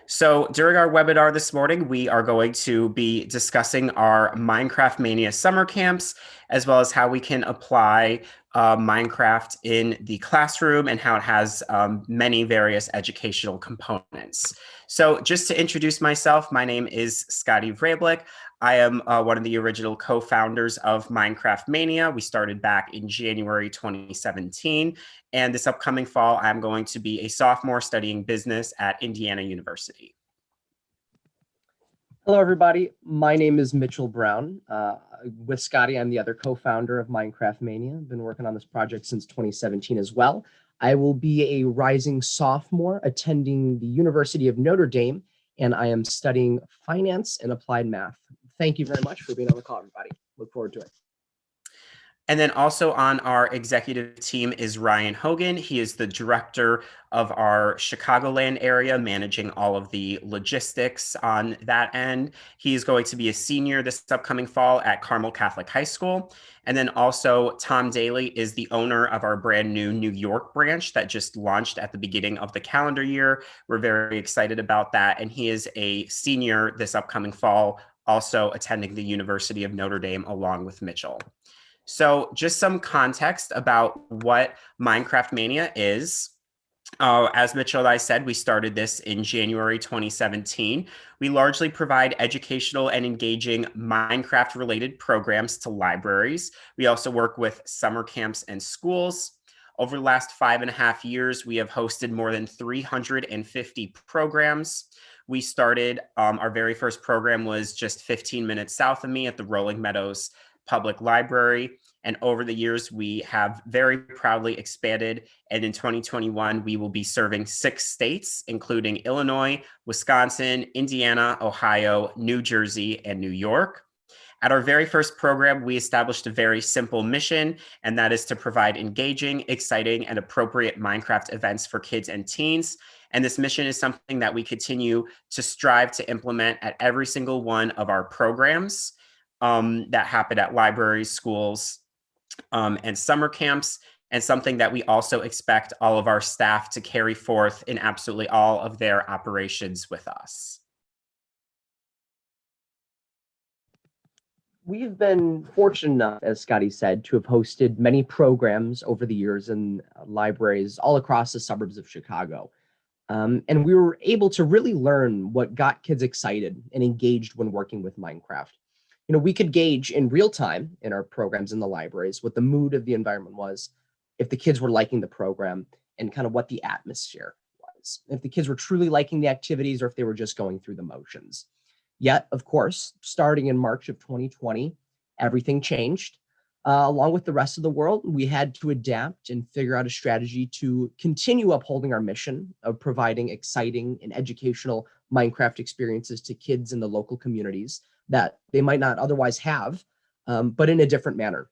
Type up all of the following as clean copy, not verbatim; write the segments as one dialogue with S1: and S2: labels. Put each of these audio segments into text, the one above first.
S1: So during our webinar this morning, we are going to be discussing our Minecraft Mania summer camps, as well as how we can apply Minecraft in the classroom and how it has many various educational components. So just to introduce myself, my name is Scotty Vrablik. I am one of the original co-founders of Minecraft Mania. We started back in January 2017. And this upcoming fall, I'm going to be a sophomore studying business at Indiana University.
S2: Hello, everybody. My name is Mitchell Brown. With Scotty, I'm the other co-founder of Minecraft Mania. I've been working on this project since 2017 as well. I will be a rising sophomore attending the University of Notre Dame, and I am studying finance and applied math. Thank you very much for being on the call, everybody. Look forward to it.
S1: And then also on our executive team is Ryan Hogan. He is the director of our Chicagoland area, managing all of the logistics on that end. He's going to be a senior this upcoming fall at Carmel Catholic High School. And then also Tom Daly is the owner of our brand new New York branch that just launched at the beginning of the calendar year. We're very excited about that. And he is a senior this upcoming fall, also attending the University of Notre Dame along with Mitchell. So just some context about what Minecraft Mania is. As Mitchell and I said, we started this in January 2017. We largely provide educational and engaging Minecraft-related programs to libraries. We also work with summer camps and schools. Over the last 5.5 years, we have hosted more than 350 programs. We started, our very first program was just 15 minutes south of me at the Rolling Meadows Public Library. And over the years, we have very proudly expanded. And in 2021, we will be serving 6 states, including Illinois, Wisconsin, Indiana, Ohio, New Jersey, and New York. At our very first program, we established a very simple mission, and that is to provide engaging, exciting, and appropriate Minecraft events for kids and teens. And this mission is something that we continue to strive to implement at every single one of our programs that happen at libraries, schools, and summer camps, and something that we also expect all of our staff to carry forth in absolutely all of their operations with us.
S2: We've been fortunate enough, as Scotty said, to have hosted many programs over the years in libraries all across the suburbs of Chicago. And we were able to really learn what got kids excited and engaged when working with Minecraft. We could gauge in real time in our programs in the libraries what the mood of the environment was, if the kids were liking the program, and kind of what the atmosphere was, if the kids were truly liking the activities or if they were just going through the motions. Yet, of course, starting in March of 2020, everything changed. Along with the rest of the world, we had to adapt and figure out a strategy to continue upholding our mission of providing exciting and educational Minecraft experiences to kids in the local communities that they might not otherwise have, but in a different manner.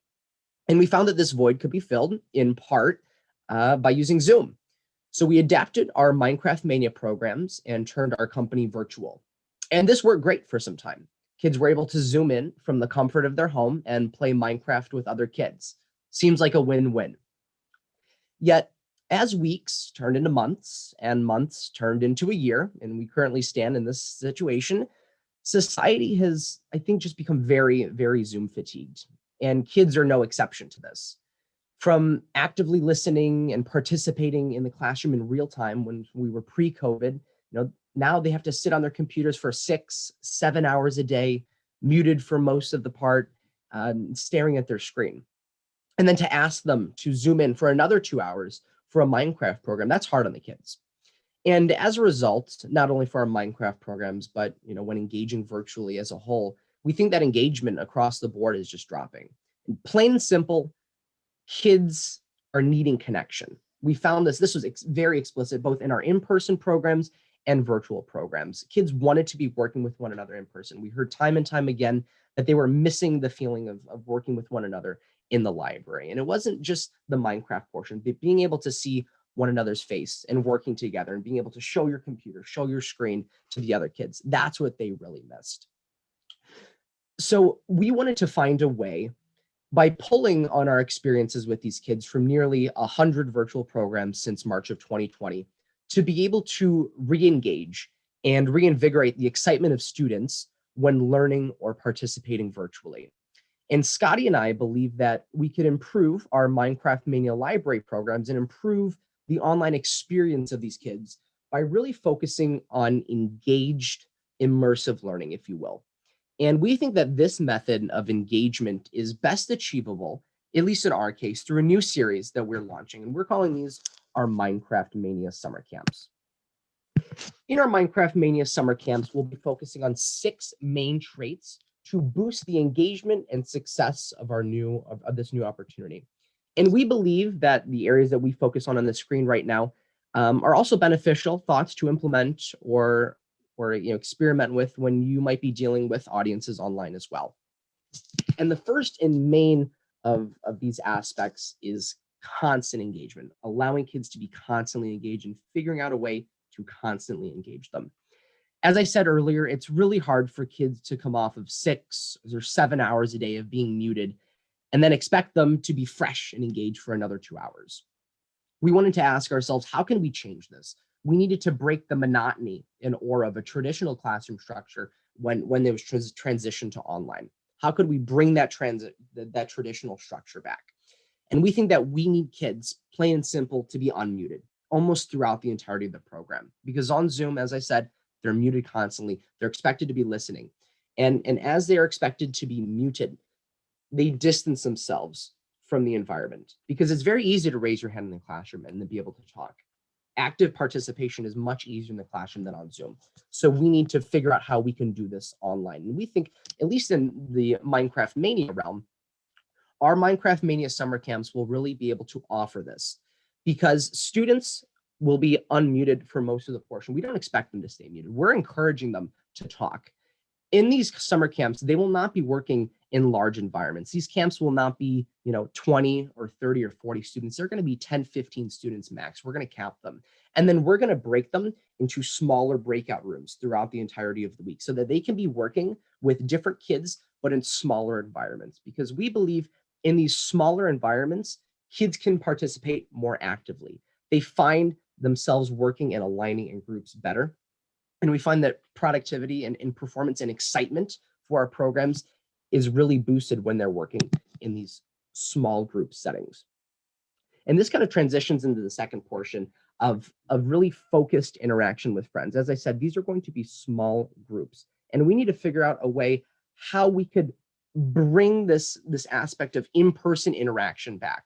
S2: And we found that this void could be filled in part by using Zoom. So we adapted our Minecraft Mania programs and turned our company virtual. And this worked great for some time. Kids were able to Zoom in from the comfort of their home and play Minecraft with other kids. Seems like a win-win. Yet, as weeks turned into months and months turned into a year, and we currently stand in this situation, society has, I think, just become very, very Zoom fatigued. And kids are no exception to this. From actively listening and participating in the classroom in real time when we were pre-COVID, now they have to sit on their computers for 6-7 hours a day, muted for most of the part, staring at their screen. And then to ask them to Zoom in for another 2 hours for a Minecraft program, that's hard on the kids. And as a result, not only for our Minecraft programs, but when engaging virtually as a whole, we think that engagement across the board is just dropping. And plain and simple, kids are needing connection. We found this was very explicit both in our in-person programs and virtual programs. Kids wanted to be working with one another in person. We heard time and time again that they were missing the feeling of working with one another in the library. And it wasn't just the Minecraft portion, but being able to see one another's face and working together and being able to show your computer, show your screen to the other kids. That's what they really missed. So we wanted to find a way by pulling on our experiences with these kids from nearly 100 virtual programs since March of 2020 to be able to re-engage and reinvigorate the excitement of students when learning or participating virtually. And Scotty and I believe that we could improve our Minecraft Mania library programs and improve the online experience of these kids by really focusing on engaged, immersive learning, if you will. And we think that this method of engagement is best achievable, at least in our case, through a new series that we're launching. And we're calling these our Minecraft Mania summer camps. In our Minecraft Mania summer camps, we'll be focusing on 6 main traits to boost the engagement and success of this new opportunity. And we believe that the areas that we focus on the screen right now are also beneficial thoughts to implement or experiment with when you might be dealing with audiences online as well. And the first and main of these aspects is constant engagement, allowing kids to be constantly engaged and figuring out a way to constantly engage them. As I said earlier, it's really hard for kids to come off of 6 or 7 hours a day of being muted and then expect them to be fresh and engaged for another 2 hours. We wanted to ask ourselves, how can we change this? We needed to break the monotony and aura of a traditional classroom structure when there was transition to online. How could we bring that traditional structure back? And we think that we need kids, plain and simple, to be unmuted almost throughout the entirety of the program. Because on Zoom, as I said, they're muted constantly. They're expected to be listening. And as they are expected to be muted, they distance themselves from the environment, because it's very easy to raise your hand in the classroom and to be able to talk. Active participation is much easier in the classroom than on Zoom. So we need to figure out how we can do this online. And we think, at least in the Minecraft Mania realm, our Minecraft Mania summer camps will really be able to offer this, because students will be unmuted for most of the portion. We don't expect them to stay muted. We're encouraging them to talk. In these summer camps, they will not be working in large environments. These camps will not be, 20 or 30 or 40 students. They're going to be 10, 15 students max. We're going to cap them. And then we're going to break them into smaller breakout rooms throughout the entirety of the week so that they can be working with different kids, but in smaller environments. Because we believe in these smaller environments, kids can participate more actively. They find themselves working and aligning in groups better. And we find that productivity and performance and excitement for our programs is really boosted when they're working in these small group settings. And this kind of transitions into the second portion of really focused interaction with friends. As I said, these are going to be small groups, and we need to figure out a way how we could bring this aspect of in-person interaction back.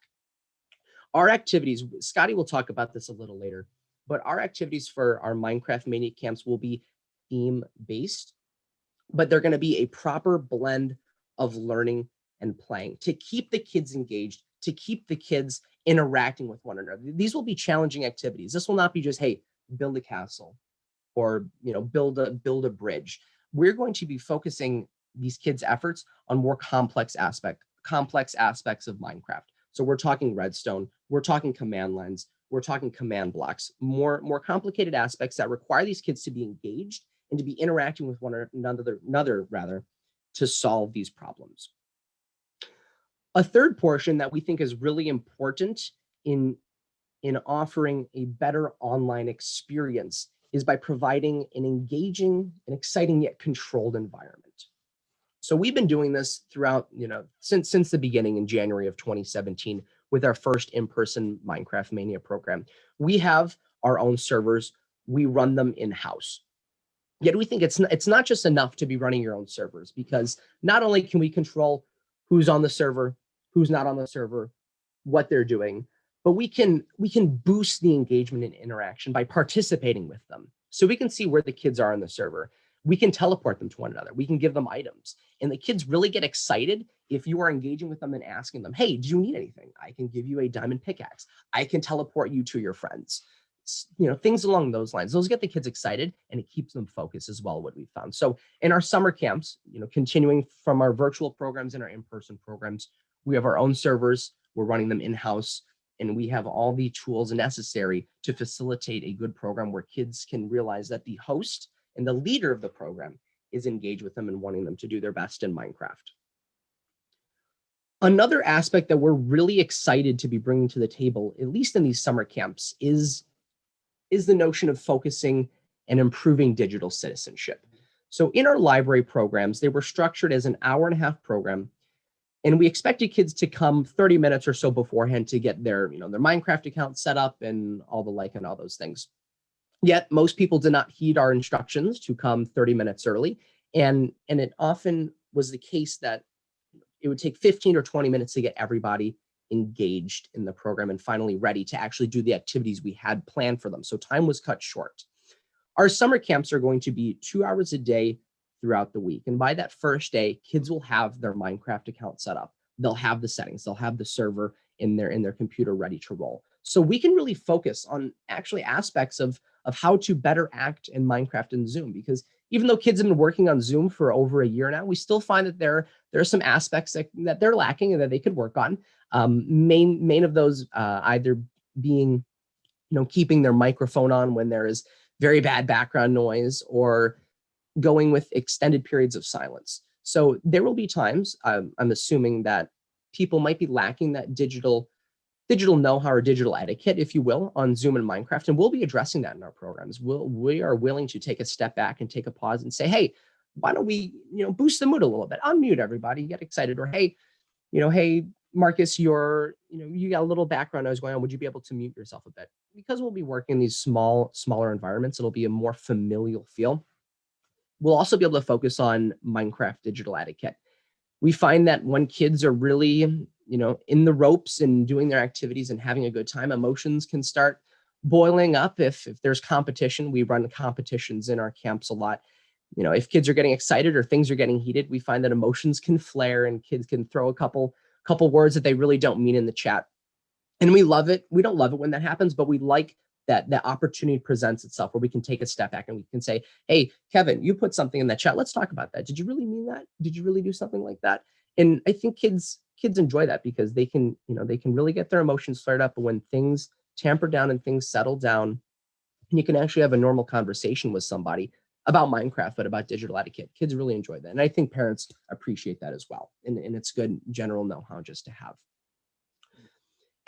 S2: Our activities, Scotty will talk about this a little later, but our activities for our Minecraft Mania camps will be theme-based, but they're going to be a proper blend of learning and playing to keep the kids engaged, to keep the kids interacting with one another. These will be challenging activities. This will not be just, hey, build a castle or build a bridge. We're going to be focusing these kids' efforts on more complex aspects of Minecraft. So we're talking Redstone, we're talking command lines, we're talking command blocks, more complicated aspects that require these kids to be engaged and to be interacting with one another to solve these problems. A third portion that we think is really important in offering a better online experience is by providing an engaging and exciting yet controlled environment. So we've been doing this throughout, since the beginning in January of 2017 with our first in-person Minecraft Mania program. We have our own servers. We run them in-house. Yet we think it's not just enough to be running your own servers, because not only can we control who's on the server, who's not on the server, what they're doing, but we can boost the engagement and interaction by participating with them. So we can see where the kids are on the server. We can teleport them to one another. We can give them items. And the kids really get excited if you are engaging with them and asking them, hey, do you need anything? I can give you a diamond pickaxe. I can teleport you to your friends. Things along those lines. Those get the kids excited, and it keeps them focused as well, what we've found. So in our summer camps, continuing from our virtual programs and our in-person programs, we have our own servers. We're running them in-house, and we have all the tools necessary to facilitate a good program where kids can realize that the host and the leader of the program is engaged with them and wanting them to do their best in Minecraft. Another aspect that we're really excited to be bringing to the table, at least in these summer camps, is the notion of focusing and improving digital citizenship. So in our library programs, they were structured as an hour-and-a-half program, and we expected kids to come 30 minutes or so beforehand to get their, their Minecraft account set up and all the like and all those things. Yet most people did not heed our instructions to come 30 minutes early. And it often was the case that it would take 15 or 20 minutes to get everybody engaged in the program and finally ready to actually do the activities we had planned for them. So time was cut short. Our summer camps are going to be 2 hours a day throughout the week. And by that first day, kids will have their Minecraft account set up. They'll have the settings, they'll have the server in their computer ready to roll. So we can really focus on actually aspects of how to better act in Minecraft and Zoom, because even though kids have been working on Zoom for over a year now, we still find that there are some aspects that they're lacking and that they could work on. Main of those either being, keeping their microphone on when there is very bad background noise, or going with extended periods of silence. So there will be times, I'm assuming, that people might be lacking that digital know-how or digital etiquette, if you will, on Zoom and Minecraft, and we'll be addressing that in our programs. We are willing to take a step back and take a pause and say, hey, why don't we, boost the mood a little bit, unmute everybody, get excited, or hey, hey, Marcus, you got a little background noise going on. Would you be able to mute yourself a bit? Because we'll be working in these smaller environments, it'll be a more familial feel. We'll also be able to focus on Minecraft digital etiquette. We find that when kids are really, in the ropes and doing their activities and having a good time, emotions can start boiling up. If there's competition, we run competitions in our camps a lot. If kids are getting excited or things are getting heated, we find that emotions can flare and kids can throw a couple words that they really don't mean in the chat. And we love it. We don't love it when that happens, but we like that opportunity presents itself where we can take a step back and we can say, hey, Kevin, you put something in that chat. Let's talk about that. Did you really mean that? Did you really do something like that? And I think kids enjoy that because they can really get their emotions flared up. But when things tamper down and things settle down, and you can actually have a normal conversation with somebody about Minecraft, but about digital etiquette, kids really enjoy that. And I think parents appreciate that as well. And it's good general know-how just to have.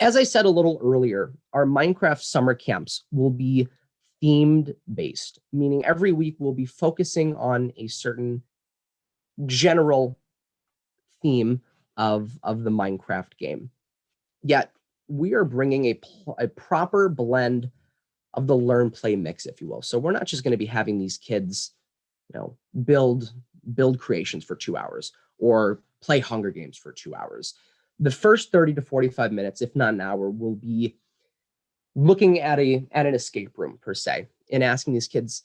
S2: As I said a little earlier, our Minecraft summer camps will be themed based, meaning every week we'll be focusing on a certain general theme of the Minecraft game. Yet we are bringing a proper blend of the learn play mix, if you will. So we're not just going to be having these kids, build creations for 2 hours or play Hunger Games for 2 hours. The first 30 to 45 minutes, if not an hour, will be looking at an escape room per se and asking these kids,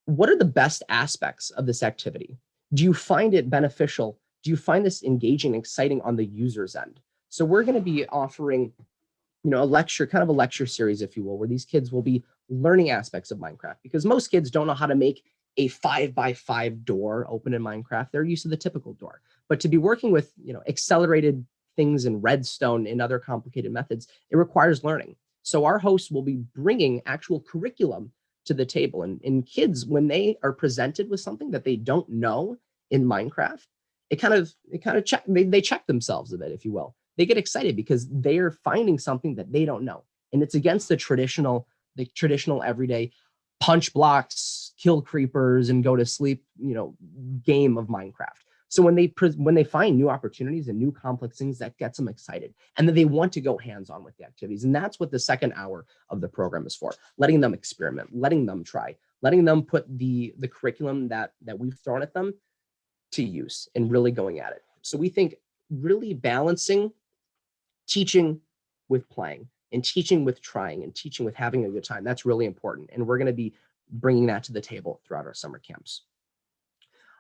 S2: what are the best aspects of this activity? Do you find it beneficial? Do you find this engaging, exciting on the user's end? So we're going to be offering, a lecture series, if you will, where these kids will be learning aspects of Minecraft, because most kids don't know how to make a 5x5 door open in Minecraft. They're used to the typical door. But to be working with, accelerated things in Redstone and other complicated methods, it requires learning. So our hosts will be bringing actual curriculum to the table. And kids, when they are presented with something that they don't know in Minecraft, they check themselves a bit, if you will. They get excited because they are finding something that they don't know. And it's against the traditional everyday punch blocks, kill creepers, and go to sleep, game of Minecraft. So when they find new opportunities and new complex things, that gets them excited, and then they want to go hands-on with the activities. And that's what the second hour of the program is for: letting them experiment, letting them try, letting them put the curriculum that we've thrown at them to use and really going at it. So we think really balancing teaching with playing and teaching with trying and teaching with having a good time, that's really important. And we're going to be bringing that to the table throughout our summer camps.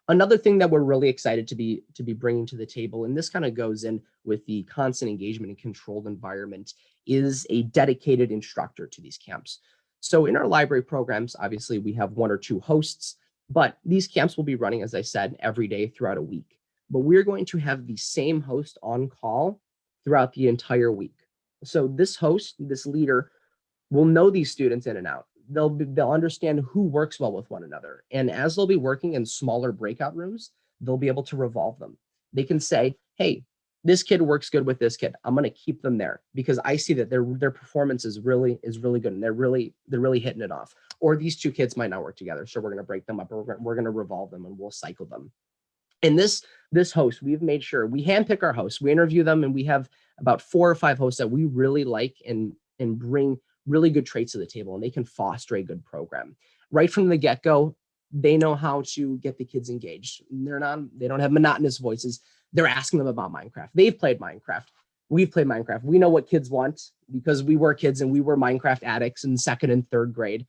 S2: Another thing that we're really excited to be bringing to the table, and this kind of goes in with the constant engagement and controlled environment, is a dedicated instructor to these camps. So in our library programs, obviously we have 1 or 2 hosts, but these camps will be running, as I said, every day throughout a week. But we're going to have the same host on call throughout the entire week. So this host, this leader, will know these students in and out. They'll understand who works well with one another. And as they'll be working in smaller breakout rooms, they'll be able to revolve them. They can say, hey, this kid works good with this kid. I'm going to keep them there because I see that their performance is really good, and they're really hitting it off. Or these two kids might not work together, so we're going to break them up, or we're going to revolve them, and we'll cycle them. And this host, we've made sure we handpick our hosts, we interview them, and we have about 4 or 5 hosts that we really like and bring really good traits to the table, and they can foster a good program right from the get-go. They know how to get the kids engaged. They don't have monotonous voices. They're asking them about Minecraft. They've played Minecraft. We've played Minecraft. We know what kids want because we were kids and we were Minecraft addicts in 2nd and 3rd grade.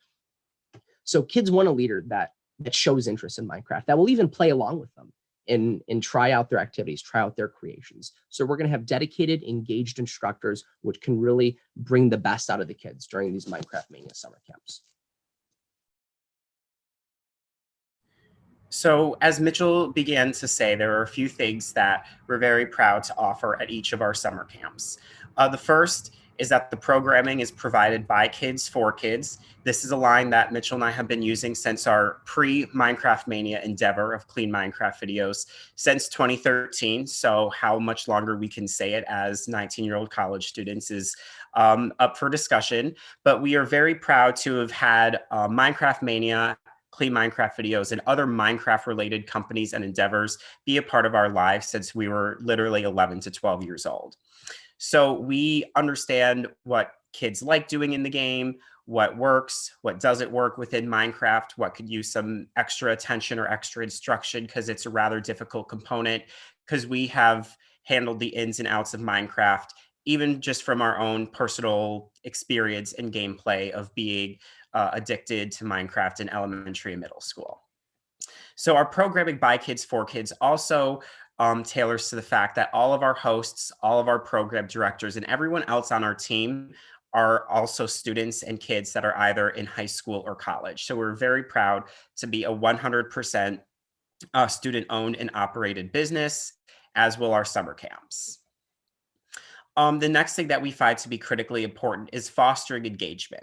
S2: So kids want a leader that shows interest in Minecraft, that will even play along with them and try out their activities, try out their creations. So we're going to have dedicated, engaged instructors, which can really bring the best out of the kids during these Minecraft Mania summer camps.
S1: So, as Mitchell began to say, there are a few things that we're very proud to offer at each of our summer camps. The first is that the programming is provided by kids for kids. This is a line that Mitchell and I have been using since our pre-Minecraft Mania endeavor of clean Minecraft videos since 2013. So how much longer we can say it as 19-year-old college students is up for discussion. But we are very proud to have had Minecraft Mania, clean Minecraft videos, and other Minecraft related companies and endeavors be a part of our lives since we were literally 11 to 12 years old. So we understand what kids like doing in the game, what works, what doesn't work within Minecraft, what could use some extra attention or extra instruction because it's a rather difficult component, because we have handled the ins and outs of Minecraft, even just from our own personal experience and gameplay of being addicted to Minecraft in elementary and middle school. So our programming by kids for kids also tailors to the fact that all of our hosts, all of our program directors, and everyone else on our team are also students and kids that are either in high school or college. So we're very proud to be a 100% student-owned and operated business, as will our summer camps. The next thing that we find to be critically important is fostering engagement.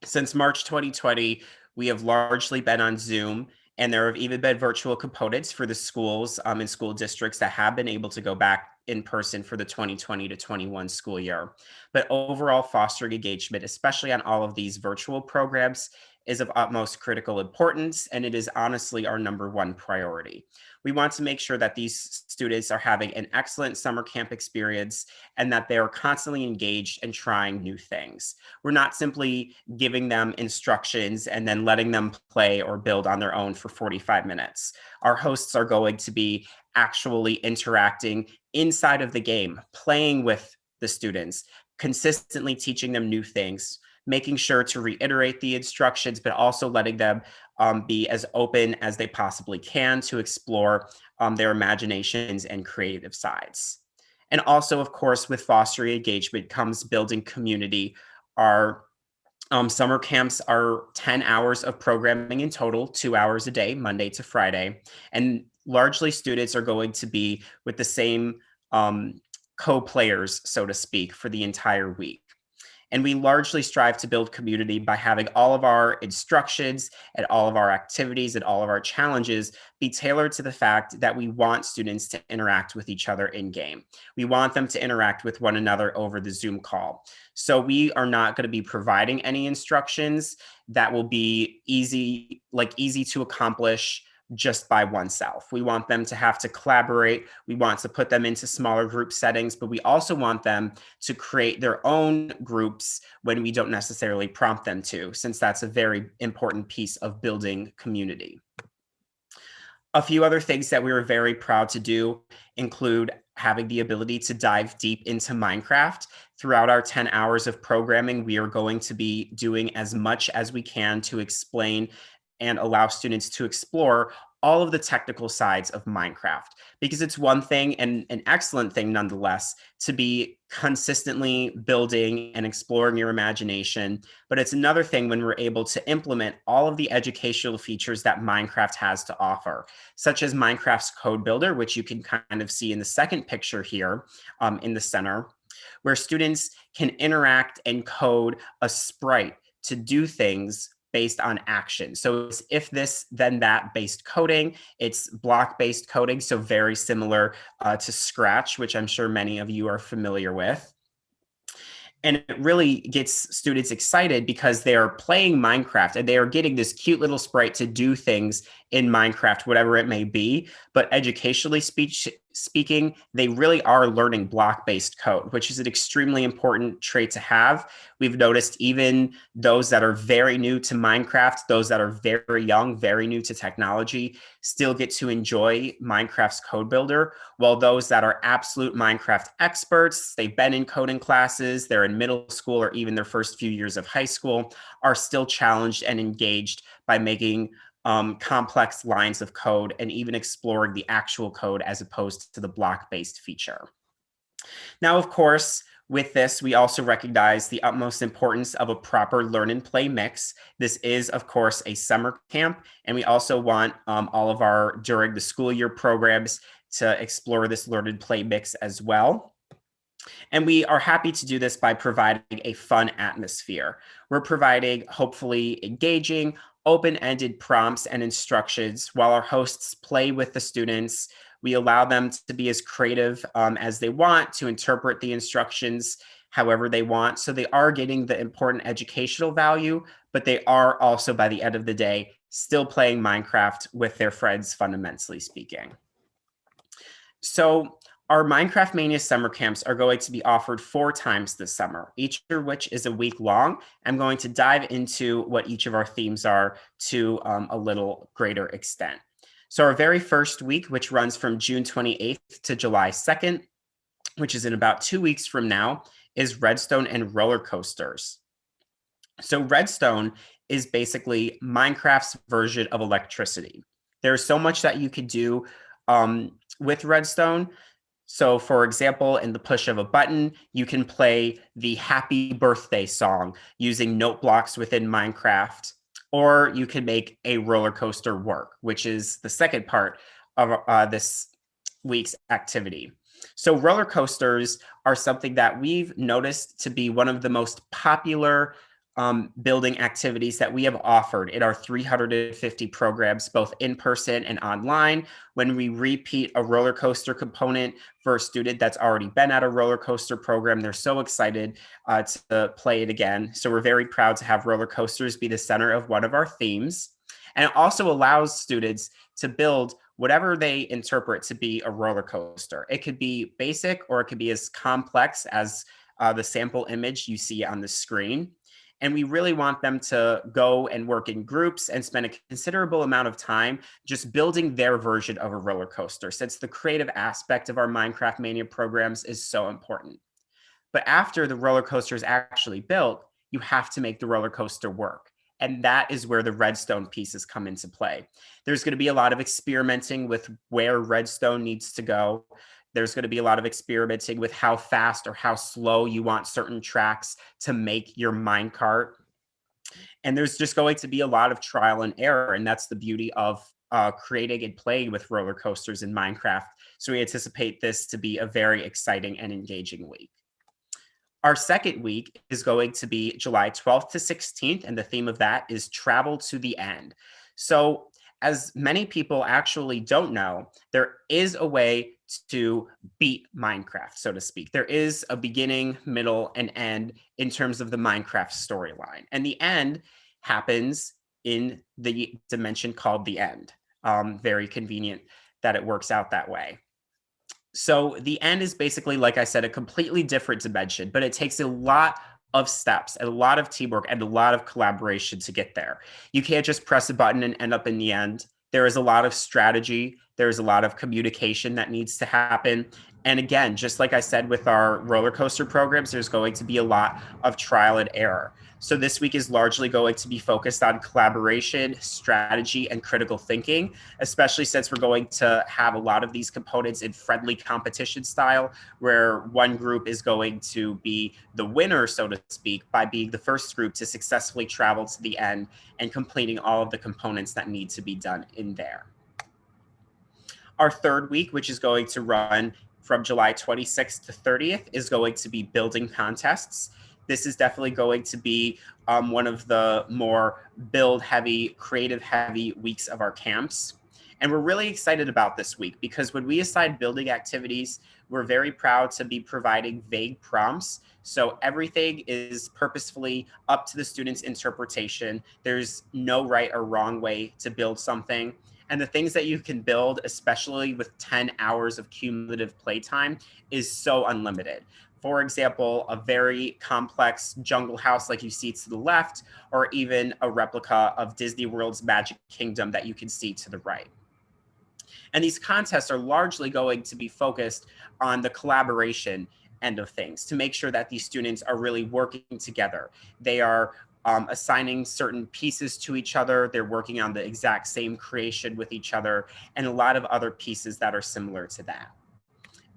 S1: Since March 2020, we have largely been on Zoom, and there have even been virtual components for the schools and school districts that have been able to go back in person for the 2020 to 21 school year. But overall, fostering engagement, especially on all of these virtual programs, is of utmost critical importance, and it is honestly our #1 priority. We want to make sure that these students are having an excellent summer camp experience and that they are constantly engaged and trying new things. We're not simply giving them instructions and then letting them play or build on their own for 45 minutes. Our hosts are going to be actually interacting inside of the game, playing with the students, consistently teaching them new things, making sure to reiterate the instructions, but also letting them be as open as they possibly can to explore their imaginations and creative sides. And also, of course, with fostering engagement comes building community. Our summer camps are 10 hours of programming in total, 2 hours a day, Monday to Friday. And largely students are going to be with the same co-players, so to speak, for the entire week. And we largely strive to build community by having all of our instructions and all of our activities and all of our challenges be tailored to the fact that we want students to interact with each other in game. We want them to interact with one another over the Zoom call. So we are not going to be providing any instructions that will be easy to accomplish just by oneself. We want them to have to collaborate. We want to put them into smaller group settings, but we also want them to create their own groups when we don't necessarily prompt them to, since that's a very important piece of building community. A few other things that we were very proud to do include having the ability to dive deep into Minecraft. Throughout our 10 hours of programming, we are going to be doing as much as we can to explain and allow students to explore all of the technical sides of Minecraft, because it's one thing, and an excellent thing nonetheless, to be consistently building and exploring your imagination. But it's another thing when we're able to implement all of the educational features that Minecraft has to offer, such as Minecraft's code builder, which you can kind of see in the second picture here in the center, where students can interact and code a sprite to do things based on action. So it's if this, then that based coding. It's block-based coding, so very similar to Scratch, which I'm sure many of you are familiar with. And it really gets students excited because they are playing Minecraft and they are getting this cute little sprite to do things in Minecraft, whatever it may be. But educationally speaking, they really are learning block-based code, which is an extremely important trait to have. We've noticed even those that are very new to Minecraft, those that are very young, very new to technology, still get to enjoy Minecraft's code builder, while those that are absolute Minecraft experts, they've been in coding classes, they're in middle school or even their first few years of high school, are still challenged and engaged by making complex lines of code and even exploring the actual code as opposed to the block-based feature. Now, of course, with this, we also recognize the utmost importance of a proper learn and play mix. This is, of course, a summer camp, and we also want all of our during the school year programs to explore this learn and play mix as well. And we are happy to do this by providing a fun atmosphere. We're providing hopefully engaging, open-ended prompts and instructions while our hosts play with the students. We allow them to be as creative as they want, to interpret the instructions however they want. So they are getting the important educational value, but they are also, by the end of the day, still playing Minecraft with their friends, fundamentally speaking. So our Minecraft Mania summer camps are going to be offered 4 times this summer, each of which is a week long. I'm going to dive into what each of our themes are to a little greater extent. So our very first week, which runs from June 28th to July 2nd, which is in about 2 weeks from now, is Redstone and Roller Coasters. So Redstone is basically Minecraft's version of electricity. There's so much that you could do with Redstone. So for example, in the push of a button, you can play the happy birthday song using note blocks within Minecraft, or you can make a roller coaster work, which is the second part of this week's activity. So roller coasters are something that we've noticed to be one of the most popular building activities that we have offered in our 350 programs, both in person and online. When we repeat a roller coaster component for a student that's already been at a roller coaster program, they're so excited to play it again. So we're very proud to have roller coasters be the center of one of our themes. And it also allows students to build whatever they interpret to be a roller coaster. It could be basic or it could be as complex as the sample image you see on the screen. And we really want them to go and work in groups and spend a considerable amount of time just building their version of a roller coaster, since the creative aspect of our Minecraft Mania programs is so important. But after the roller coaster is actually built, you have to make the roller coaster work. And that is where the redstone pieces come into play. There's going to be a lot of experimenting with where redstone needs to go. There's going to be a lot of experimenting with how fast or how slow you want certain tracks to make your minecart. And there's just going to be a lot of trial and error. And that's the beauty of creating and playing with roller coasters in Minecraft. So we anticipate this to be a very exciting and engaging week. Our second week is going to be July 12th to 16th, and the theme of that is Travel to the End. So as many people actually don't know, there is a way to beat Minecraft, so to speak. There is a beginning, middle, and end in terms of the Minecraft storyline. And the end happens in the dimension called the end. Very convenient that it works out that way. So the end is basically, like I said, a completely different dimension, but it takes a lot of steps and a lot of teamwork and a lot of collaboration to get there. You can't just press a button and end up in the end. There is a lot of strategy. There is a lot of communication that needs to happen. And again, just like I said with our roller coaster programs, there's going to be a lot of trial and error. So this week is largely going to be focused on collaboration, strategy, and critical thinking, especially since we're going to have a lot of these components in friendly competition style, where one group is going to be the winner, so to speak, by being the first group to successfully travel to the end and completing all of the components that need to be done in there. Our third week, which is going to run from July 26th to 30th, is going to be building contests. This is definitely going to be one of the more build heavy, creative heavy weeks of our camps. And we're really excited about this week because when we assign building activities, we're very proud to be providing vague prompts. So everything is purposefully up to the student's interpretation. There's no right or wrong way to build something. And the things that you can build, especially with 10 hours of cumulative playtime, is so unlimited. For example, a very complex jungle house like you see to the left, or even a replica of Disney World's Magic Kingdom that you can see to the right. And these contests are largely going to be focused on the collaboration end of things to make sure that these students are really working together. They are assigning certain pieces to each other. They're working on the exact same creation with each other, and a lot of other pieces that are similar to that.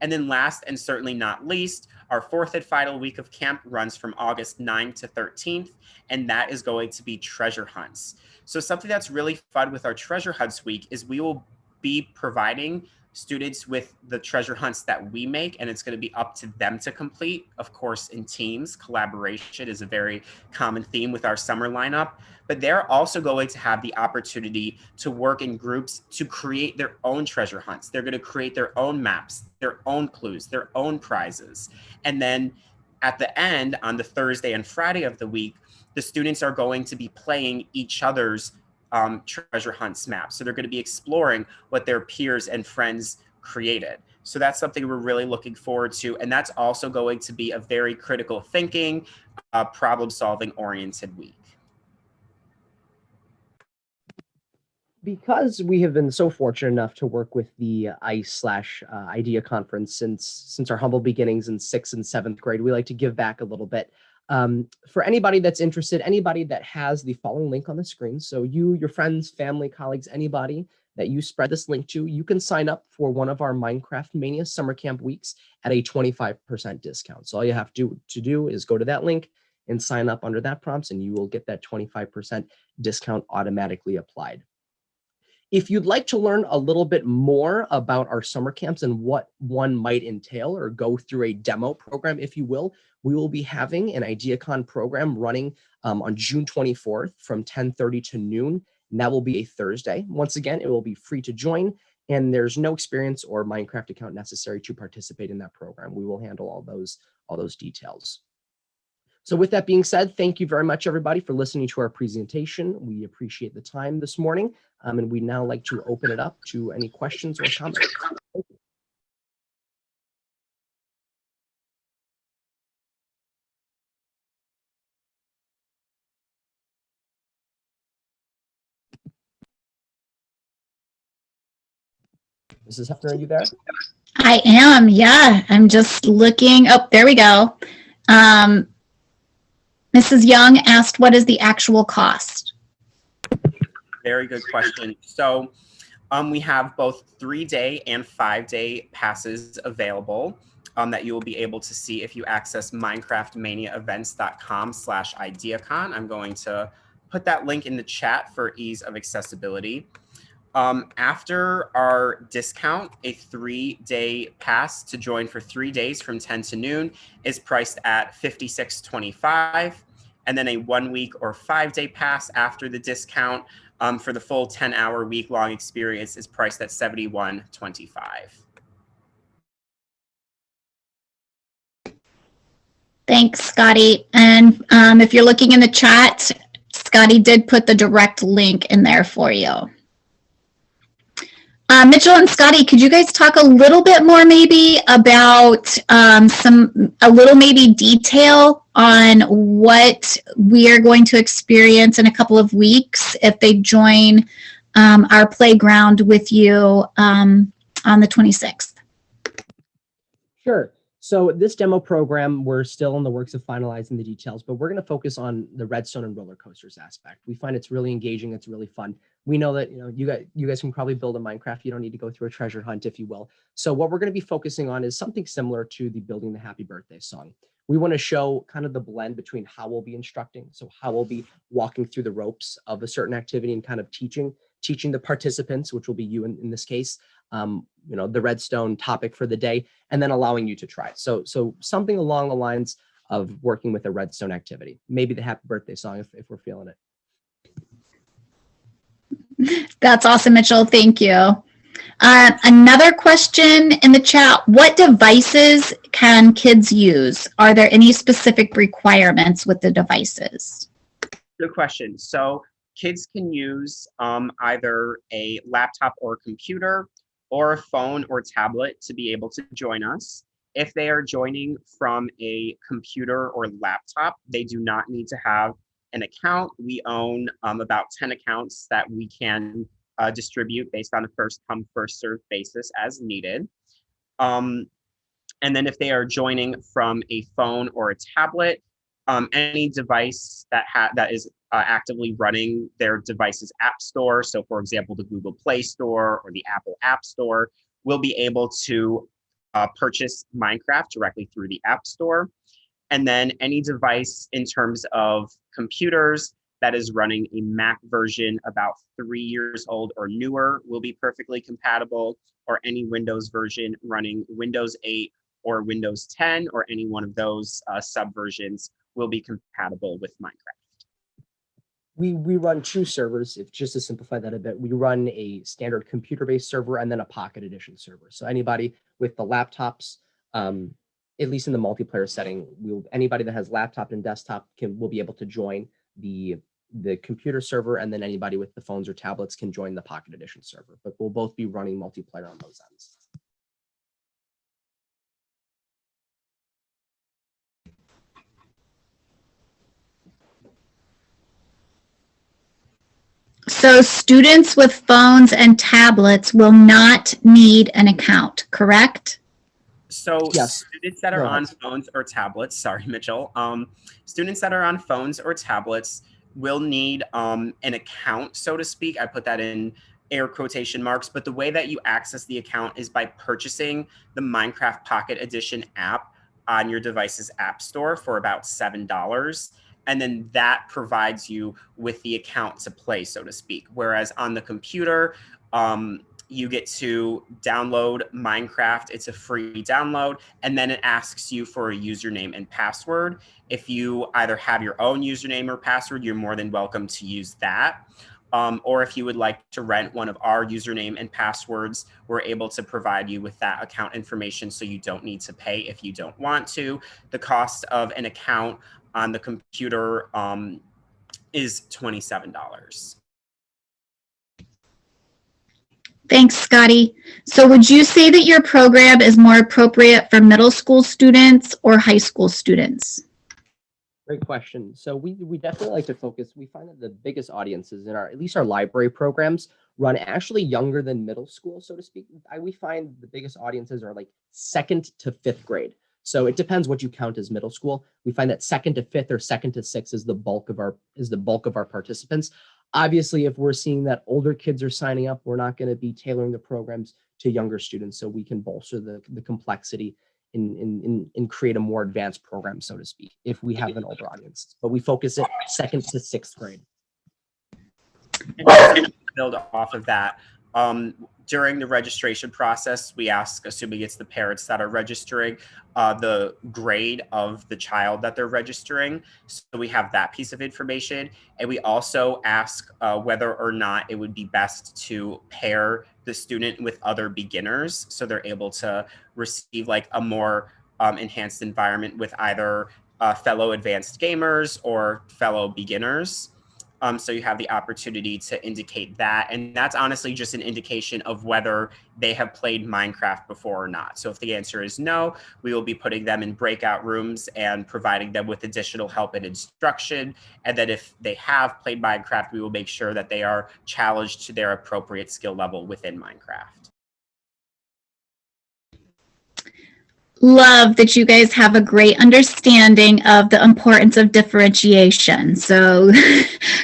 S1: And then last and certainly not least, our fourth and final week of camp runs from August 9th to 13th, and that is going to be treasure hunts. So something that's really fun with our treasure hunts week is we will be providing students with the treasure hunts that we make, and it's going to be up to them to complete, of course, in teams. Collaboration is a very common theme with our summer lineup, but they're also going to have the opportunity to work in groups to create their own treasure hunts. They're going to create their own maps, their own clues, their own prizes. And then at the end, on the Thursday and Friday of the week, the students are going to be playing each other's treasure hunts maps. So they're going to be exploring what their peers and friends created. So that's something we're really looking forward to. And that's also going to be a very critical thinking, problem solving oriented week.
S2: Because we have been so fortunate enough to work with the ICE/IDEA conference since our humble beginnings in 6th and 7th grade, we like to give back a little bit. For anybody that's interested, anybody that has the following link on the screen, so you, your friends, family, colleagues, anybody that you spread this link to, you can sign up for one of our Minecraft Mania summer camp weeks at a 25% discount. So all you have to do is go to that link and sign up under that prompts, and you will get that 25% discount automatically applied. If you'd like to learn a little bit more about our summer camps and what one might entail, or go through a demo program, if you will, we will be having an IdeaCon program running on June 24th from 10:30 to noon, and that will be a Thursday. Once again, it will be free to join, and there's no experience or Minecraft account necessary to participate in that program. We will handle all those details. So with that being said, thank you very much, everybody, for listening to our presentation. We appreciate the time this morning, and we'd now like to open it up to any questions or comments. Mrs. Hefner, are you there?
S3: I am, yeah. I'm just looking. Oh, there we go. Mrs. Young asked, what is the actual cost?
S1: Very good question. So we have both 3-day and 5-day passes available that you will be able to see if you access minecraftmaniaevents.com/ideacon. I'm going to put that link in the chat for ease of accessibility. After our discount, a 3-day pass to join for 3 days from 10 to noon is priced at $56.25. And then a 1 week or 5-day pass after the discount for the full 10-hour week-long experience is priced at $71.25.
S3: Thanks, Scotty. And if you're looking in the chat, Scotty did put the direct link in there for you. Mitchell and Scotty, could you guys talk a little bit more maybe about a little maybe detail on what we are going to experience in a couple of weeks if they join our playground with you on the 26th?
S2: Sure. So this demo program, we're still in the works of finalizing the details, but we're going to focus on the Redstone and roller coasters aspect. We find it's really engaging. It's really fun. We know that you guys can probably build a Minecraft. You don't need to go through a treasure hunt, if you will. So what we're going to be focusing on is something similar to the Building the Happy Birthday song. We want to show kind of the blend between how we'll be instructing, so how we'll be walking through the ropes of a certain activity and kind of teaching the participants, which will be you in this case, the Redstone topic for the day, and then allowing you to try it. So something along the lines of working with a Redstone activity. Maybe the happy birthday song if we're feeling it.
S3: That's awesome, Mitchell. Thank you. Another question in the chat, what devices can kids use? Are there any specific requirements with the devices?
S1: Good question. So kids can use either a laptop or a computer or a phone or tablet to be able to join us. If they are joining from a computer or laptop, they do not need to have an account. We own about 10 accounts that we can distribute based on a first come, first served basis as needed. And then if they are joining from a phone or a tablet, any device that is actively running their device's app store, so for example, the Google Play Store or the Apple App Store, will be able to purchase Minecraft directly through the App Store. And then any device in terms of computers that is running a Mac version about 3 years old or newer will be perfectly compatible, or any Windows version running Windows 8 or Windows 10 or any one of those subversions will be compatible with Minecraft.
S2: We run two servers. If just to simplify that a bit, we run a standard computer-based server and then a Pocket Edition server. So anybody with the laptops, at least in the multiplayer setting, anybody that has laptop and desktop will be able to join the computer server, and then anybody with the phones or tablets can join the Pocket Edition server. But we'll both be running multiplayer on those ends.
S3: So students with phones and tablets will not need an account, correct?
S1: So
S2: yes.
S1: Students that are on phones or tablets, sorry, Mitchell, students that are on phones or tablets will need an account, so to speak. I put that in air quotation marks, but the way that you access the account is by purchasing the Minecraft Pocket Edition app on your device's app store for about $7. And then that provides you with the account to play, so to speak. Whereas on the computer, you get to download Minecraft. It's a free download. And then it asks you for a username and password. If you either have your own username or password, you're more than welcome to use that. Or if you would like to rent one of our username and passwords, we're able to provide you with that account information so you don't need to pay if you don't want to. The cost of an account on the computer is $27.
S3: Thanks, Scotty. So would you say that your program is more appropriate for middle school students or high school students?
S2: Great question. So we definitely like to focus. We find that the biggest audiences in at least our library programs run actually younger than middle school, so to speak. We find the biggest audiences are like 2nd to 5th grade. So it depends what you count as middle school. We find that 2nd to 5th or 2nd to 6th is the bulk of our participants. Obviously, if we're seeing that older kids are signing up, we're not going to be tailoring the programs to younger students, so we can bolster the complexity and create a more advanced program, so to speak, if we have an older audience. But we focus it 2nd to 6th grade.
S1: And just to build off of that, during the registration process, we ask, assuming it's the parents that are registering, the grade of the child that they're registering. So we have that piece of information. And we also ask whether or not it would be best to pair the student with other beginners, so they're able to receive like a more enhanced environment with either fellow advanced gamers or fellow beginners. So you have the opportunity to indicate that. And that's honestly just an indication of whether they have played Minecraft before or not. So if the answer is no, we will be putting them in breakout rooms and providing them with additional help and instruction. And then if they have played Minecraft, we will make sure that they are challenged to their appropriate skill level within Minecraft.
S3: Love that you guys have a great understanding of the importance of differentiation. So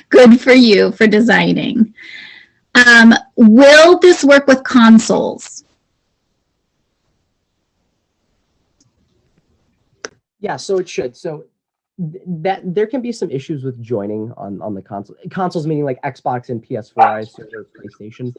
S3: good for you for designing. Will this work with consoles?
S2: Yeah, so it should. So that there can be some issues with joining on the console. Consoles meaning like Xbox and PS4, I assume, or PlayStation.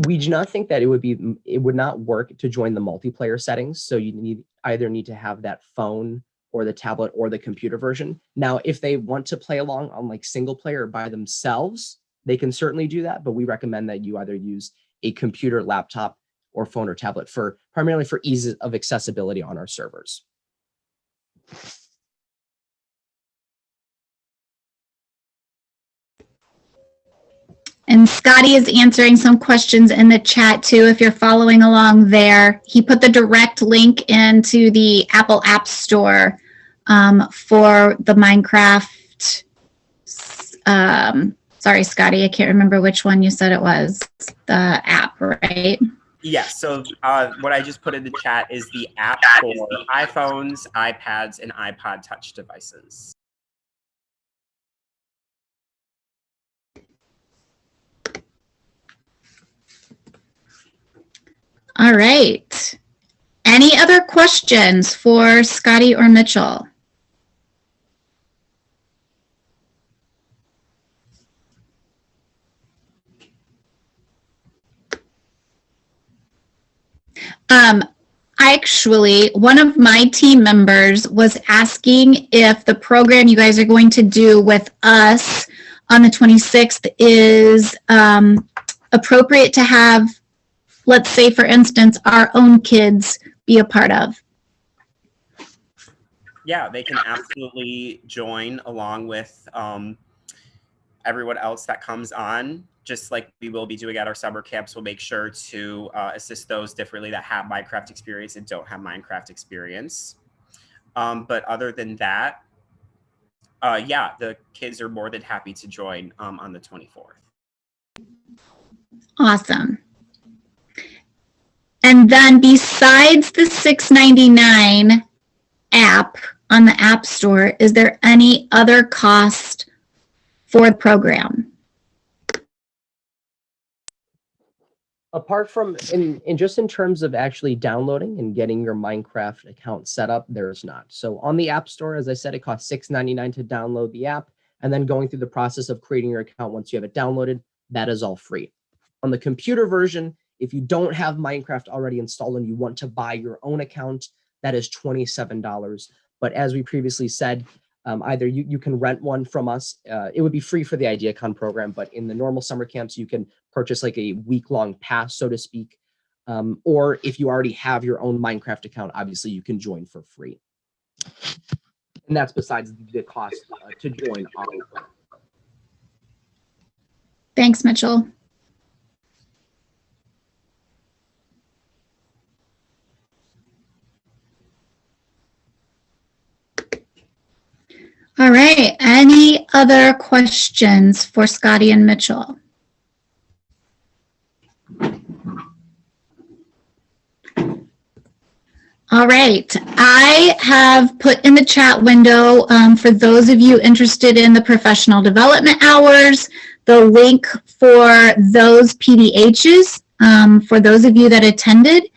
S2: We do not think that it would not work to join the multiplayer settings. So you either need to have that phone or the tablet or the computer version. Now, if they want to play along on like single player by themselves, they can certainly do that, but we recommend that you either use a computer, laptop, or phone or tablet for primarily for ease of accessibility on our servers.
S3: And Scotty is answering some questions in the chat too, if you're following along there. He put the direct link into the Apple App Store for the Minecraft. Sorry, Scotty, I can't remember which one you said it was. The app, right?
S1: Yes, so what I just put in the chat is the app for iPhones, iPads, and iPod Touch devices.
S3: All right. Any other questions for Scotty or Mitchell? Actually, one of my team members was asking if the program you guys are going to do with us on the 26th is appropriate to have, let's say, for instance, our own kids be a part of.
S1: Yeah, they can absolutely join along with everyone else that comes on. Just like we will be doing at our summer camps, we'll make sure to assist those differently that have Minecraft experience and don't have Minecraft experience. But other than that, yeah, the kids are more than happy to join on the 24th.
S3: Awesome. And then besides the $6.99 app on the App Store, is there any other cost for the program?
S2: Apart from, just in terms of actually downloading and getting your Minecraft account set up, there's not. So on the App Store, as I said, it costs $6.99 to download the app, and then going through the process of creating your account once you have it downloaded, that is all free. On the computer version, if you don't have Minecraft already installed and you want to buy your own account, that is $27. But as we previously said, either you can rent one from us. It would be free for the IdeaCon program, but in the normal summer camps, you can purchase like a week-long pass, so to speak. Or if you already have your own Minecraft account, obviously you can join for free. And that's besides the cost to join.
S3: Thanks, Mitchell. All right, any other questions for Scotty and Mitchell? All right, I have put in the chat window for those of you interested in the professional development hours, the link for those PDHs for those of you that attended.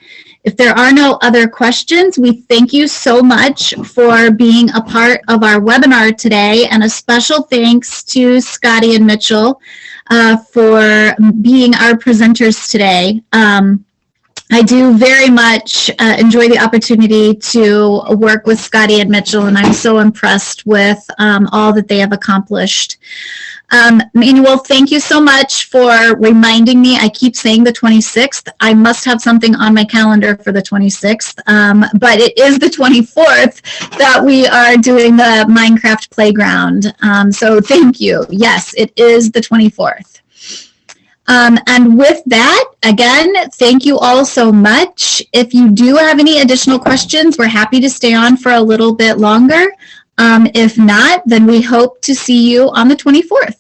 S3: If there are no other questions, we thank you so much for being a part of our webinar today, and a special thanks to Scotty and Mitchell for being our presenters today. I do very much enjoy the opportunity to work with Scotty and Mitchell, and I'm so impressed with all that they have accomplished. Manuel, thank you so much for reminding me. I keep saying the 26th. I must have something on my calendar for the 26th, but it is the 24th that we are doing the Minecraft playground. So thank you. Yes, it is the 24th. And with that, again, thank you all so much. If you do have any additional questions, we're happy to stay on for a little bit longer. If not, then we hope to see you on the 24th.